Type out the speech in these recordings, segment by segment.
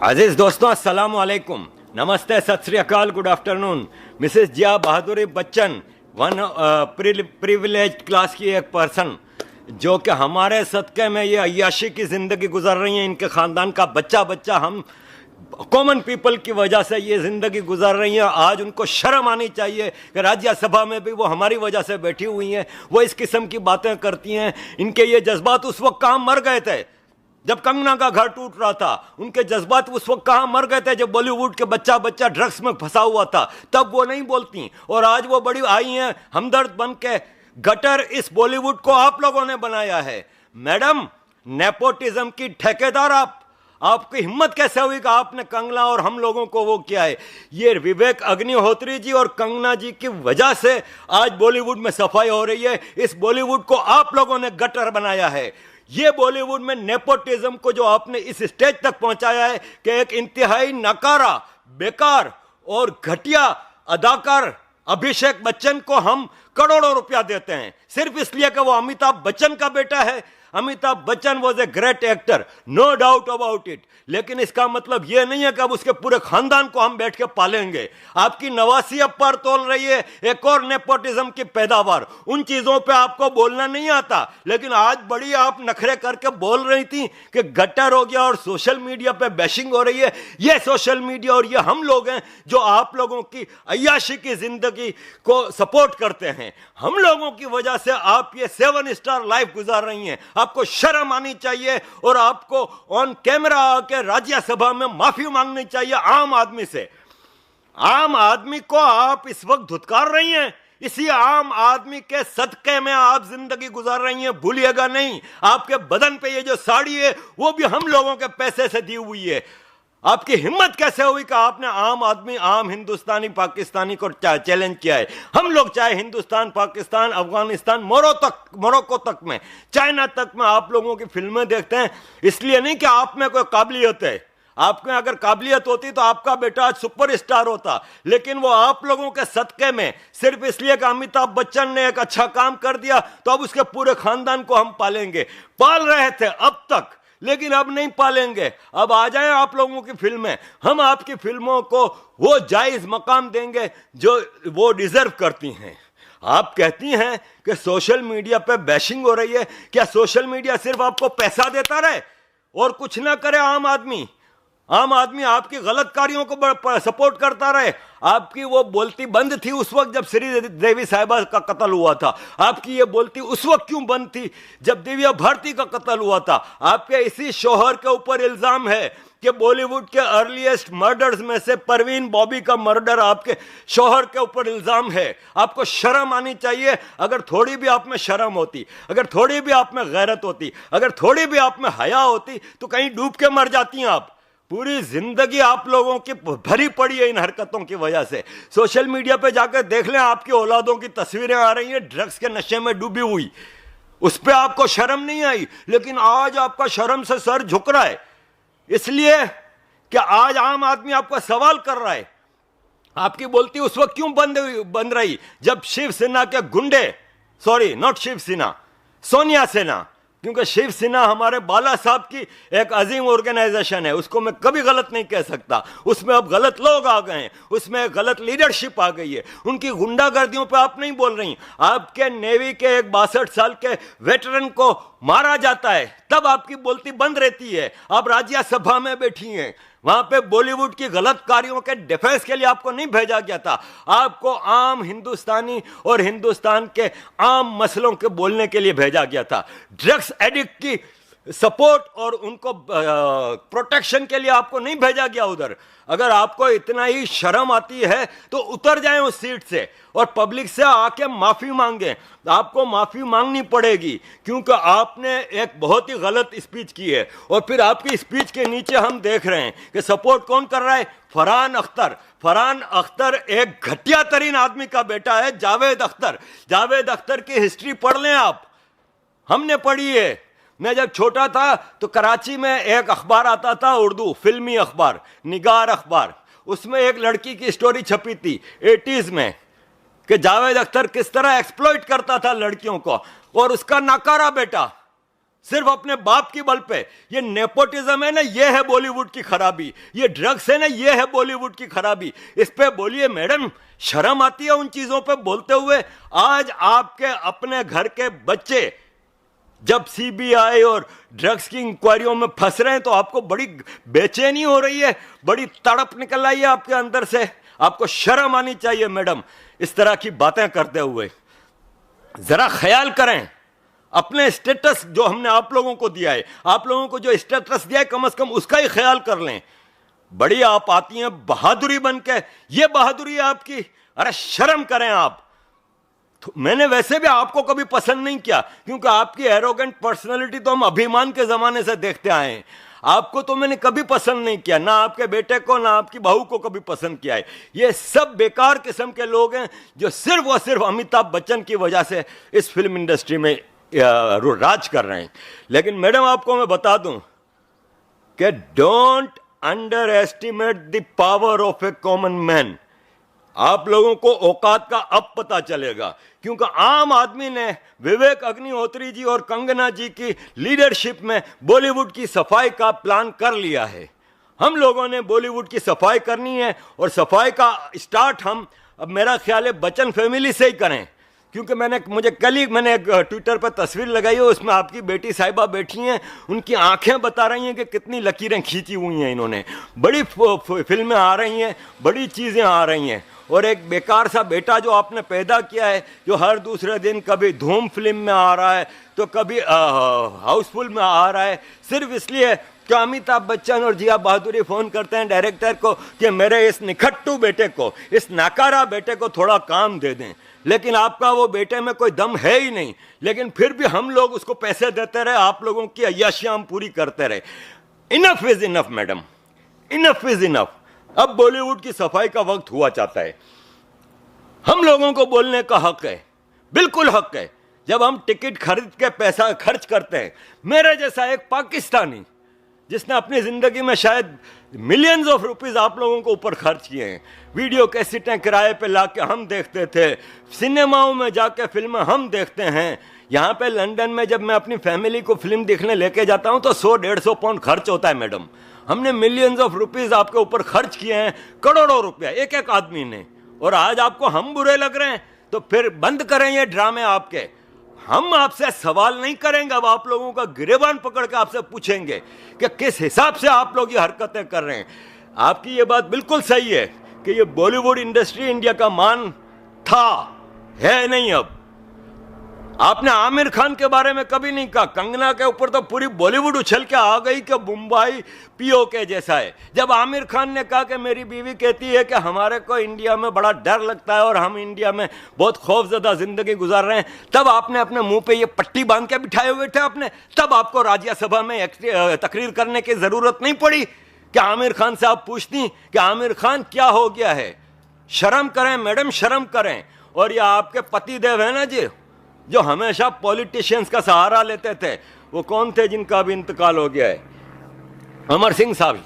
अजीज दोस्तों, अस्सलाम वालेकुम, नमस्ते, सत श्री अकाल, गुड आफ्टरनून। मिसेस जिया बहादुरी बच्चन, वन प्रिविलेज क्लास की एक पर्सन जो कि हमारे सदक़े में ये अय्याशी की ज़िंदगी गुजार रही हैं। इनके ख़ानदान का बच्चा बच्चा हम कॉमन पीपल की वजह से ये ज़िंदगी गुजार रही हैं। आज उनको शर्म आनी चाहिए कि राज्यसभा में भी वो हमारी वजह से बैठी हुई हैं, वो इस किस्म की बातें करती हैं। इनके ये जज्बात उस वक्त कहाँ मर गए थे जब कंगना का घर टूट रहा था? उनके जज्बात उस वक्त कहाँ मर गए थे जब बॉलीवुड के बच्चा बच्चा ड्रग्स में फंसा हुआ था? तब वो नहीं बोलती, और आज वो बड़ी आई हैं हमदर्द बन के। गटर इस बॉलीवुड को आप लोगों ने बनाया है मैडम, नेपोटिज्म की ठेकेदार आप। आपकी हिम्मत कैसे हुई कि आपने कंगना और हम लोगों को वो किया है? ये विवेक अग्निहोत्री जी और कंगना जी की वजह से आज बॉलीवुड में सफाई हो रही है। इस बॉलीवुड को आप लोगों ने गटर बनाया है। ये बॉलीवुड में नेपोटिज्म को जो आपने इस स्टेज तक पहुंचाया है कि एक इंतहाई नकारा, बेकार और घटिया अदाकार अभिषेक बच्चन को हम करोड़ों रुपया देते हैं सिर्फ इसलिए कि वो अमिताभ बच्चन का बेटा है। Amitabh Bachchan was a great actor, no doubt about it, लेकिन इसका मतलब यह नहीं है कि अब उसके पूरे खानदान को हम बैठ के पालेंगे। आपकी नवासी अब पर तोल रही है एक और नेपोटिज्म की पैदावार। उन चीजों पे आपको बोलना नहीं आता, लेकिन आज बड़ी आप नखरे करके बोल रही थी कि गट्टर हो गया और सोशल मीडिया पे बैशिंग हो रही है। ये सोशल मीडिया और ये हम लोग हैं जो आप लोगों की अय्याशी की जिंदगी को सपोर्ट करते हैं। हम लोगों की वजह से आप ये 7 स्टार लाइफ गुजार रही हैं। आपको शर्म आनी चाहिए और आपको ऑन कैमरा आके राज्यसभा में माफी मांगनी चाहिए आम आदमी से। आम आदमी को आप इस वक्त धुतकार रही हैं। इसी आम आदमी के सदके में आप जिंदगी गुजार रही हैं, भूलिएगा नहीं। आपके बदन पे ये जो साड़ी है वो भी हम लोगों के पैसे से दी हुई है। आपकी हिम्मत कैसे हुई कि आपने आम आदमी, आम हिंदुस्तानी पाकिस्तानी को चैलेंज किया है? हम लोग चाहे हिंदुस्तान, पाकिस्तान, अफगानिस्तान, मोरक्को तक में, चाइना तक में आप लोगों की फिल्में देखते हैं, इसलिए नहीं कि आप में कोई काबिलियत है। आप में अगर काबिलियत होती तो आपका बेटा आज सुपरस्टार होता, लेकिन वो आप लोगों के सदके में सिर्फ इसलिए कि अमिताभ बच्चन ने एक अच्छा काम कर दिया तो अब उसके पूरे खानदान को हम पालेंगे। पाल रहे थे अब तक, लेकिन अब नहीं पालेंगे। अब आ जाएं आप लोगों की फिल्में, हम आपकी फिल्मों को वो जायज मकाम देंगे जो वो डिजर्व करती हैं। आप कहती हैं कि सोशल मीडिया पे बैशिंग हो रही है। क्या सोशल मीडिया सिर्फ आपको पैसा देता रहे और कुछ ना करे? आम आदमी आपकी गलत कार्यों को सपोर्ट करता रहे? आपकी वो बोलती बंद थी उस वक्त जब श्रीदेवी साहिबा का कत्ल हुआ था। आपकी ये बोलती उस वक्त क्यों बंद थी जब दिव्या भारती का कत्ल हुआ था? आपके इसी शोहर के ऊपर इल्जाम है कि बॉलीवुड के अर्लीस्ट मर्डर्स में से परवीन बॉबी का मर्डर आपके शोहर के ऊपर इल्जाम है। आपको शर्म आनी चाहिए। अगर थोड़ी भी आप में शर्म होती, अगर थोड़ी भी आप में गैरत होती, अगर थोड़ी भी आप में हया होती तो कहीं डूब के मर जाती हैं आप। पूरी जिंदगी आप लोगों की भरी पड़ी है इन हरकतों की वजह से। सोशल मीडिया पे जाकर देख लें, आपकी औलादों की तस्वीरें आ रही हैं ड्रग्स के नशे में डूबी हुई। उस पर आपको शर्म नहीं आई, लेकिन आज आपका शर्म से सर झुक रहा है, इसलिए कि आज आम आदमी आपका सवाल कर रहा है। आपकी बोलती उस वक्त क्यों बंद रही जब शिवसेना के गुंडे, सॉरी नॉट शिवसेना, सोनिया सेना, क्योंकि शिवसेना हमारे बाला साहब की एक अजीम ऑर्गेनाइजेशन है, उसको मैं कभी गलत नहीं कह सकता। उसमें अब गलत लोग आ गए हैं, उसमें गलत लीडरशिप आ गई है। उनकी गुंडागर्दियों पे आप नहीं बोल रही। आपके नेवी के एक 62 साल के वेटरन को मारा जाता है तब आपकी बोलती बंद रहती है। आप राज्यसभा में बैठी हैं, वहां पे बॉलीवुड की गलत कार्यों के डिफेंस के लिए आपको नहीं भेजा गया था। आपको आम हिंदुस्तानी और हिंदुस्तान के आम मसलों के बोलने के लिए भेजा गया था। ड्रग्स एडिक्ट की सपोर्ट और उनको प्रोटेक्शन के लिए आपको नहीं भेजा गया उधर। अगर आपको इतना ही शर्म आती है तो उतर जाएं उस सीट से और पब्लिक से आके माफी मांगे। आपको माफी मांगनी पड़ेगी क्योंकि आपने एक बहुत ही गलत स्पीच की है। और फिर आपकी स्पीच के नीचे हम देख रहे हैं कि सपोर्ट कौन कर रहा है? फरहान अख्तर। फरहान अख्तर एक घटिया तरीन आदमी का बेटा है, जावेद अख्तर। जावेद अख्तर की हिस्ट्री पढ़ लें आप, हमने पढ़ी है। मैं जब छोटा था तो कराची में एक अखबार आता था, उर्दू फिल्मी अखबार, निगार अखबार। उसमें एक लड़की की स्टोरी छपी थी 80s में कि जावेद अख्तर किस तरह एक्सप्लॉइट करता था लड़कियों को। और उसका नाकारा बेटा सिर्फ अपने बाप की बल पे। ये नेपोटिज्म है ना, ये है बॉलीवुड की खराबी। ये ड्रग्स है ना, ये है बॉलीवुड की खराबी। इस पे बोलिए मैडम, शर्म आती है उन चीजों पे बोलते हुए? आज आपके अपने घर के बच्चे जब सीबीआई और ड्रग्स की इंक्वायरियों में फंस रहे हैं तो आपको बड़ी बेचैनी हो रही है, बड़ी तड़प निकल आई है आपके अंदर से। आपको शर्म आनी चाहिए मैडम, इस तरह की बातें करते हुए। जरा ख्याल करें अपने स्टेटस जो हमने आप लोगों को दिया है, आप लोगों को जो स्टेटस दिया है कम से कम उसका ही ख्याल कर लें। बड़ी आप आती हैं बहादुरी बन के, ये बहादुरी है आपकी? अरे शर्म करें आप। तो मैंने वैसे भी आपको कभी पसंद नहीं किया, क्योंकि आपकी एरोगेंट पर्सनालिटी तो हम अभिमान के जमाने से देखते आए हैं। आपको तो मैंने कभी पसंद नहीं किया, ना आपके बेटे को ना आपकी बहू को कभी पसंद किया है। ये सब बेकार किस्म के लोग हैं जो सिर्फ और सिर्फ अमिताभ बच्चन की वजह से इस फिल्म इंडस्ट्री में राज कर रहे हैं। लेकिन मैडम आपको मैं बता दूं कि don't under estimate the power of A common man. आप लोगों को औकात का अब पता चलेगा, क्योंकि आम आदमी ने विवेक अग्निहोत्री जी और कंगना जी की लीडरशिप में बॉलीवुड की सफाई का प्लान कर लिया है। हम लोगों ने बॉलीवुड की सफाई करनी है, और सफाई का स्टार्ट हम अब मेरा ख्याल है बच्चन फैमिली से ही करें। क्योंकि मुझे कल ही मैंने एक ट्विटर पर तस्वीर लगाई है, उसमें आपकी बेटी साहिबा बैठी हैं, उनकी आंखें बता रही हैं कि कितनी लकीरें खींची हुई हैं इन्होंने। बड़ी फिल्में आ रही हैं, बड़ी चीज़ें आ रही हैं, और एक बेकार सा बेटा जो आपने पैदा किया है, जो हर दूसरे दिन कभी धूम फिल्म में आ रहा है तो कभी हाउसफुल में आ रहा है, सिर्फ इसलिए कि अमिताभ बच्चन और जिया बहादुरी फोन करते हैं डायरेक्टर को कि मेरे इस निखट्टू बेटे को, इस नाकारा बेटे को थोड़ा काम दे दें। लेकिन आपका वो बेटे में कोई दम है ही नहीं, लेकिन फिर भी हम लोग उसको पैसे देते रहे, आप लोगों की अय्याशियां हम पूरी करते रहे। Enough is enough madam, enough is enough. अब बॉलीवुड की सफाई का वक्त हुआ चाहता है। हम लोगों को बोलने का हक है, बिल्कुल हक है। जब हम टिकट खरीद के पैसा खर्च करते हैं, मेरे जैसा एक पाकिस्तानी जिसने अपनी जिंदगी में शायद मिलियंस ऑफ रुपीस आप लोगों को ऊपर खर्च किए हैं, वीडियो कैसेटें किराए पे लाके हम देखते थे, सिनेमाओं में जाके फिल्में हम देखते हैं। यहाँ पे लंदन में जब मैं अपनी फैमिली को फिल्म देखने लेके जाता हूँ तो 100-150 पाउंड खर्च होता है मैडम। हमने मिलियंस ऑफ रुपीस आपके ऊपर खर्च किए हैं, करोड़ों रुपया एक एक आदमी ने, और आज आपको हम बुरे लग रहे हैं? तो फिर बंद करें ये ड्रामे आपके। हम आपसे सवाल नहीं करेंगे, अब आप लोगों का गिरेबान पकड़ के आपसे पूछेंगे कि किस हिसाब से आप लोग ये हरकतें कर रहे हैं। आपकी ये बात बिल्कुल सही है कि ये बॉलीवुड इंडस्ट्री इंडिया का मान था, है नहीं। अब आपने आमिर खान के बारे में कभी नहीं कहा, कंगना के ऊपर तो पूरी बॉलीवुड उछल के आ गई कि मुंबई पीओके जैसा है। जब आमिर खान ने कहा कि मेरी बीवी कहती है कि हमारे को इंडिया में बड़ा डर लगता है और हम इंडिया में बहुत खौफजदा जिंदगी गुजार रहे हैं, तब आपने अपने मुंह पे ये पट्टी बांध के बिठाए हुए थे आपने। तब आपको राज्यसभा में तकरीर करने की जरूरत नहीं पड़ी कि आमिर खान से आप पूछती कि आमिर खान क्या हो गया है। शर्म करें मैडम, शर्म करें। और ये आपके पति देव है ना जी, जो हमेशा पॉलिटिशियंस का सहारा लेते थे, वो कौन थे जिनका भी इंतकाल हो गया है? अमर सिंह साहब।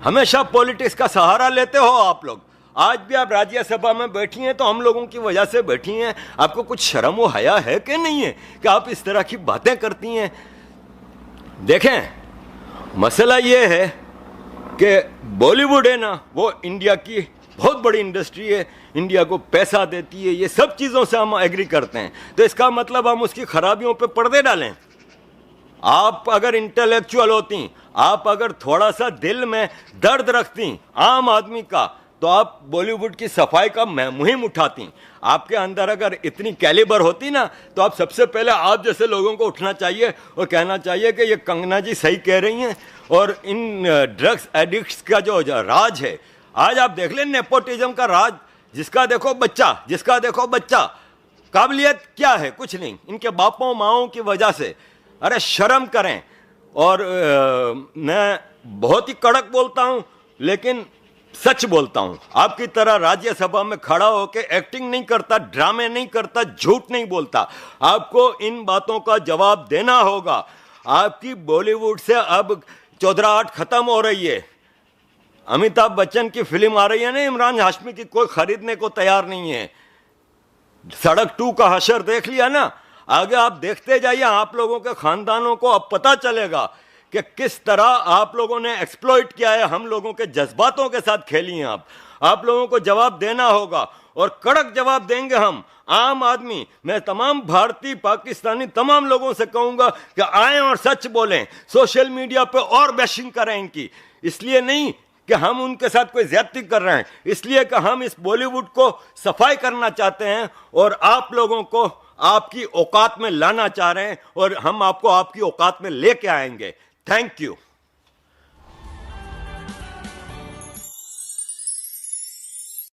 हमेशा पॉलिटिक्स का सहारा लेते हो आप लोग। आज भी आप राज्यसभा में बैठी हैं तो हम लोगों की वजह से बैठी हैं। आपको कुछ शर्म व हया है कि नहीं है कि आप इस तरह की बातें करती हैं? देखें, मसला ये है कि बॉलीवुड है ना, वो इंडिया की बहुत बड़ी इंडस्ट्री है, इंडिया को पैसा देती है, ये सब चीज़ों से हम एग्री करते हैं। तो इसका मतलब हम उसकी खराबियों पे पर्दे डालें? आप अगर इंटेलेक्चुअल होती, आप अगर थोड़ा सा दिल में दर्द रखती आम आदमी का, तो आप बॉलीवुड की सफाई का मुहिम उठाती। आपके अंदर अगर इतनी कैलिबर होती ना, तो आप सबसे पहले आप जैसे लोगों को उठना चाहिए और कहना चाहिए कि ये कंगना जी सही कह रही हैं, और इन ड्रग्स एडिक्ट्स का जो राज है, आज आप देख लें नेपोटिज्म का राज, जिसका देखो बच्चा, काबिलियत क्या है? कुछ नहीं, इनके बापों माओं की वजह से। अरे शर्म करें। और मैं बहुत ही कड़क बोलता हूं, लेकिन सच बोलता हूं। आपकी तरह राज्यसभा में खड़ा होकर एक्टिंग नहीं करता, ड्रामे नहीं करता, झूठ नहीं बोलता। आपको इन बातों का जवाब देना होगा। आपकी बॉलीवुड से अब चौधराहट खत्म हो रही है। अमिताभ बच्चन की फिल्म आ रही है ना, इमरान हाशमी की, कोई खरीदने को तैयार नहीं है। सड़क 2 का हशर देख लिया ना। आगे आप देखते जाइए, आप लोगों के खानदानों को अब पता चलेगा कि किस तरह आप लोगों ने एक्सप्लॉइट किया है, हम लोगों के जज्बातों के साथ खेली हैं। आप लोगों को जवाब देना होगा और कड़क जवाब देंगे हम। आम आदमी, मैं तमाम भारतीय पाकिस्तानी तमाम लोगों से कहूंगा कि आएं और सच बोलें, सोशल मीडिया पे और बैशिंग करें इनकी, इसलिए नहीं कि हम उनके साथ कोई ज्यादती कर रहे हैं, इसलिए कि हम इस बॉलीवुड को सफाई करना चाहते हैं और आप लोगों को आपकी औकात में लाना चाह रहे हैं और हम आपको आपकी औकात में लेके आएंगे। Thank you.